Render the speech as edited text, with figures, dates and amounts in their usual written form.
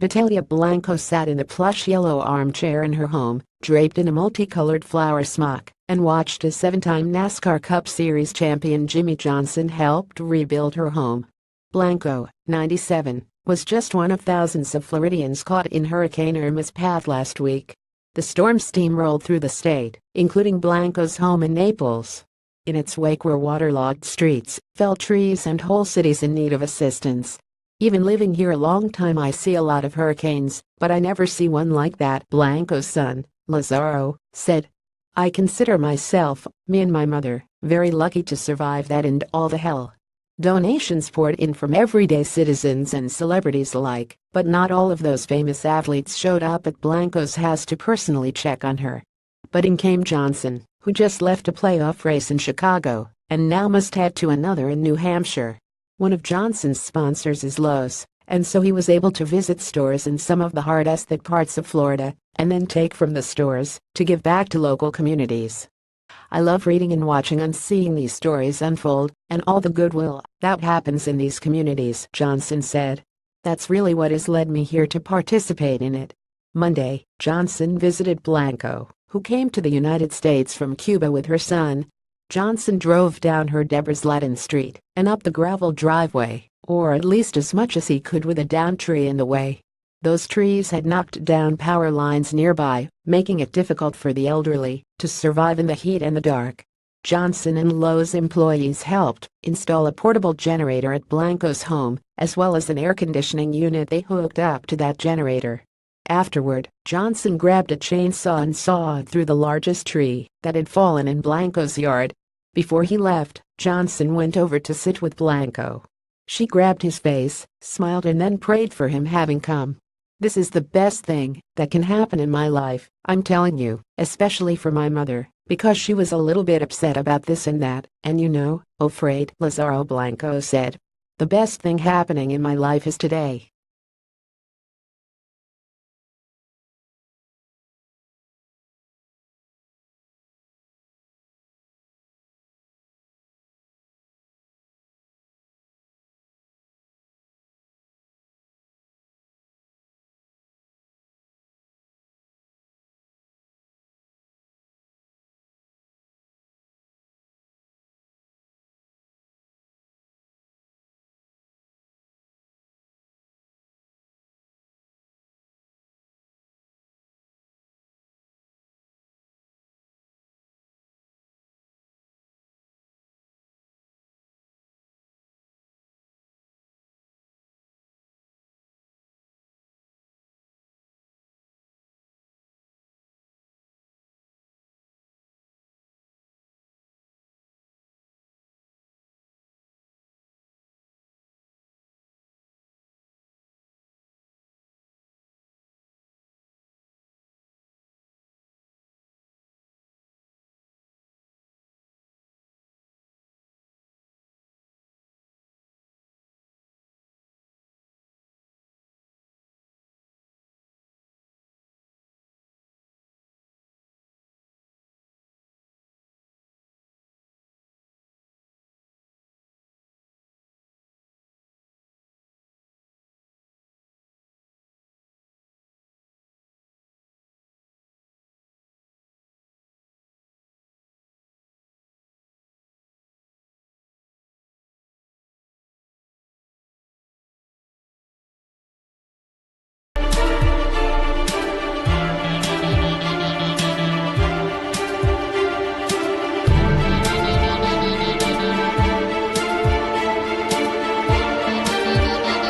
Vitalia Blanco sat in a plush yellow armchair in her home, draped in a multicolored flower smock, and watched as seven-time NASCAR Cup Series champion Jimmie Johnson helped rebuild her home. Blanco, 97, was just one of thousands of Floridians caught in Hurricane Irma's path last week. The storm steamrolled through the state, including Blanco's home in Naples. In its wake were waterlogged streets, felled trees, and whole cities in need of assistance. "Even living here a long time, I see a lot of hurricanes, but I never see one like that," Blanco's son, Lazaro, said. "I consider myself, me and my mother, very lucky to survive that and all the hell." Donations poured in from everyday citizens and celebrities alike, but not all of those famous athletes showed up at Blanco's house to personally check on her. But in came Johnson, who just left a playoff race in Chicago, and now must head to another in New Hampshire. One of Johnson's sponsors is Lowe's, and so he was able to visit stores in some of the hardest-hit parts of Florida, and then take from the stores to give back to local communities. "I love reading and watching and seeing these stories unfold, and all the goodwill that happens in these communities," Johnson said. "That's really what has led me here to participate in it." Monday, Johnson visited Blanco, who came to the United States from Cuba with her son. Johnson drove down her Deborah's Latin Street and up the gravel driveway, or at least as much as he could with a downed tree in the way. Those trees had knocked down power lines nearby, making it difficult for the elderly to survive in the heat and the dark. Johnson and Lowe's employees helped install a portable generator at Blanco's home, as well as an air conditioning unit they hooked up to that generator. Afterward, Johnson grabbed a chainsaw and sawed through the largest tree that had fallen in Blanco's yard. Before he left, Johnson went over to sit with Blanco. She grabbed his face, smiled, and then prayed for him having come. "This is the best thing that can happen in my life, I'm telling you, especially for my mother, because she was a little bit upset about this and that, and afraid," Lazaro Blanco said. "The best thing happening in my life is today."